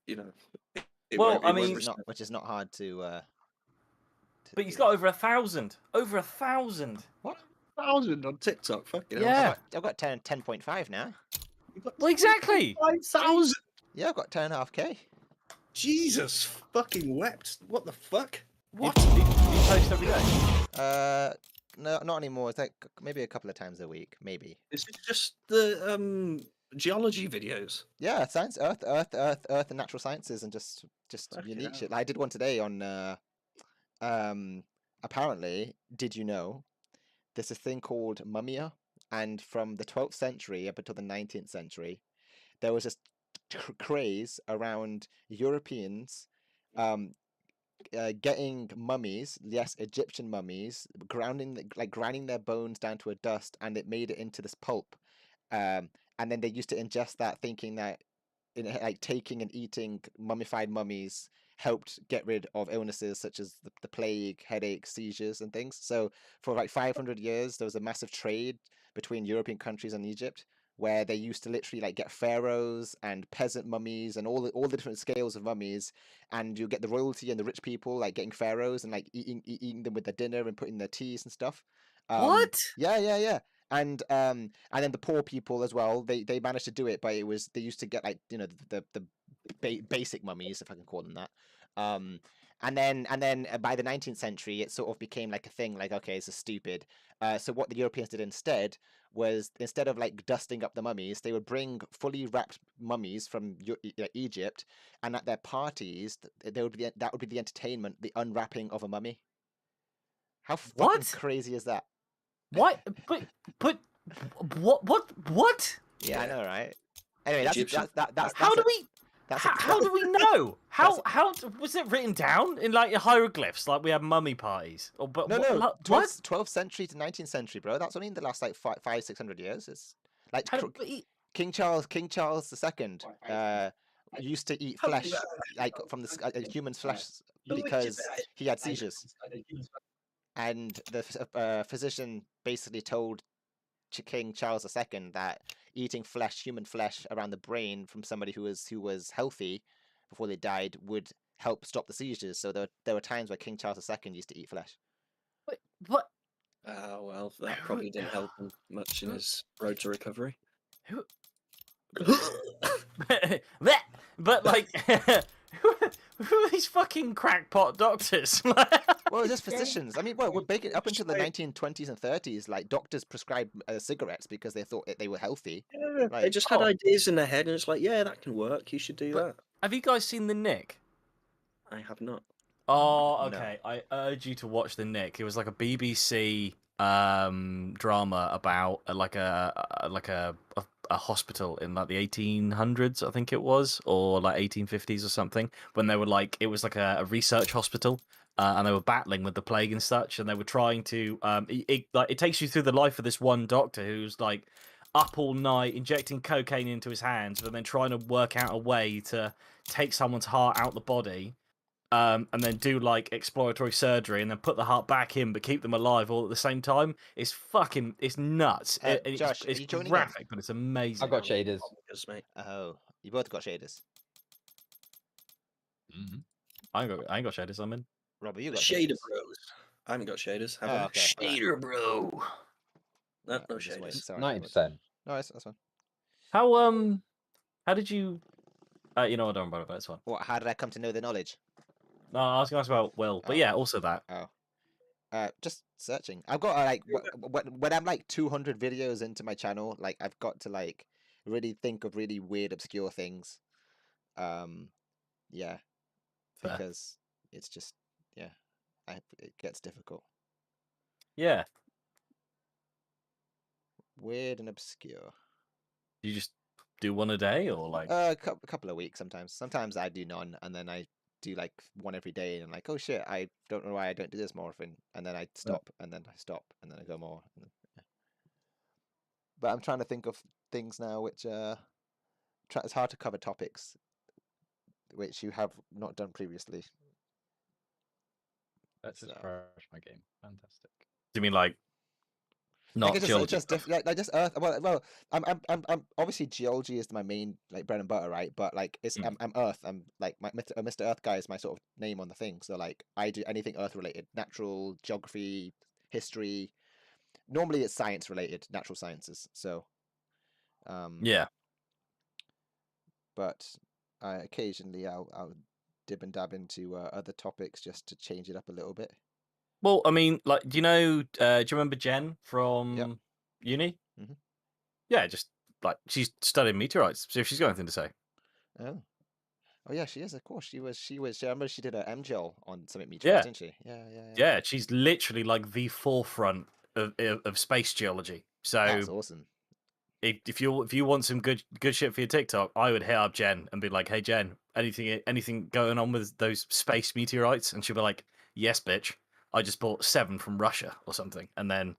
you know, it Well, won't. I It won't mean- respect. which is not hard to But he's do. got over 1,000. Over 1,000. What? 1,000 on TikTok? Fucking hell. Yeah. I've got 10.5 now. You've got Well, exactly. 5,000. Yeah, I've got 10.5k. Jesus fucking wept. What the fuck? What? Do you post every day? No, not anymore. It's like maybe a couple of times a week, maybe. Is it just the geology videos? Yeah, science, Earth, and natural sciences, and just Fucking unique hell. shit. Like, I did one today on apparently, did you know there's a thing called Mumia, and from the 12th century up until the 19th century, there was this craze around Europeans getting mummies, yes, Egyptian mummies, grinding their bones down to a dust, and it made it into this pulp. And then they used to ingest that, thinking that like taking and eating mummified mummies helped get rid of illnesses such as the plague, headaches, seizures, and things. So for like 500 years, there was a massive trade between European countries and Egypt, where they used to literally like get pharaohs and peasant mummies and all the different scales of mummies, and you get the royalty and the rich people like getting pharaohs and like eating them with their dinner and putting their teas and stuff. What? Yeah. And then the poor people as well. They managed to do it, but they used to get like the basic mummies, if I can call them that. And then by the 19th century, it sort of became like a thing. Like, okay, this is stupid. So what the Europeans did instead was, instead of like dusting up the mummies, they would bring fully wrapped mummies from Egypt, and at their parties, that would be the entertainment, the unwrapping of a mummy. How fucking What? crazy is that? What? But what? Yeah, I know, right? Anyway, that's How do a- we? that's a- How do we know? How was it written down in like hieroglyphs? Like we have mummy parties? Or but No, what? 12th century to 19th century, bro. That's only in the last like 600 years. It's like How do we- King Charles II used to eat flesh, like from the human's flesh, because he had seizures, and the physician basically told King Charles II that eating human flesh around the brain from somebody who was healthy before they died would help stop the seizures. So there were times where King Charles II used to eat flesh. what? Well, that probably didn't help him much in his road to recovery. Who? But like, who are these fucking crackpot doctors? Well, it's just physicians. I mean, well, we're baking up until the 1920s and 30s. Like, doctors prescribed cigarettes because they thought they were healthy. Yeah, they Like, just had ideas in their head, and it's like, yeah, that can work. You should do that. Have you guys seen The Nick? I have not. Oh, No. okay. I urge you to watch The Nick. It was like a BBC drama about like a hospital in like the 1800s, I think it was, or like 1850s or something, when they were like, it was like a research hospital, and they were battling with the plague and such, and they were trying to it takes you through the life of this one doctor who's like up all night injecting cocaine into his hands, but then trying to work out a way to take someone's heart out the body. And then do like exploratory surgery and then put the heart back in, but keep them alive all at the same time. It's nuts. Josh, are it's you joining in? graphic, but it's amazing. I've got shaders. Yes, mate. Oh, you both got shaders. I ain't got shaders. I'm in. Robert, you got Shader shaders. bros. I haven't got shaders. Have Oh, I? okay. Shader bro. No, no Just wait. shaders. Sorry, 90%. No, that's fine. How did you? You know, I don't worry about it. It's fine. What? How did I come to know the knowledge? No, I was going to ask about Will, but yeah, also that. Just searching. I've got like when I'm like 200 videos into my channel, like I've got to like really think of really weird, obscure things. Yeah, Fair. because it's just it gets difficult. Yeah, Weird and obscure. you just do one a day, or like? A couple of weeks sometimes. Sometimes I do none, and then I do like one every day, and I'm like, oh shit, I don't know why I don't do this more often, and then I stop, and then I stop, and then I go more. But I'm trying to think of things now which it's hard to cover topics which you have not done previously. Let's just crash my game. Fantastic. Do you mean like not it's geology just stuff. like just Earth. I'm obviously geology is my main like bread and butter, right? But like it's Mm. I'm Earth. I'm like my Mr. Earth guy is my sort of name on the thing. So like I do anything Earth related, natural, geography, history. Normally it's science related, natural sciences. So Yeah. but occasionally I'll dib and dab into other topics just to change it up a little bit. Well, I mean, like, do you remember Jen Yep. from uni? Mhm. Yeah, just like she's studying meteorites. So if she's got anything to say. Oh. Oh yeah, she is. Of course, she was. I remember she did a MGel on Summit Meteorites, Yeah. didn't she? Yeah. Yeah, she's literally like the forefront of space geology. That's So awesome. if you want some good shit for your TikTok, I would hit up Jen and be like, "Hey Jen, anything going on with those space meteorites?" And she'll be like, "Yes, bitch. I just bought 7 from Russia or something." And then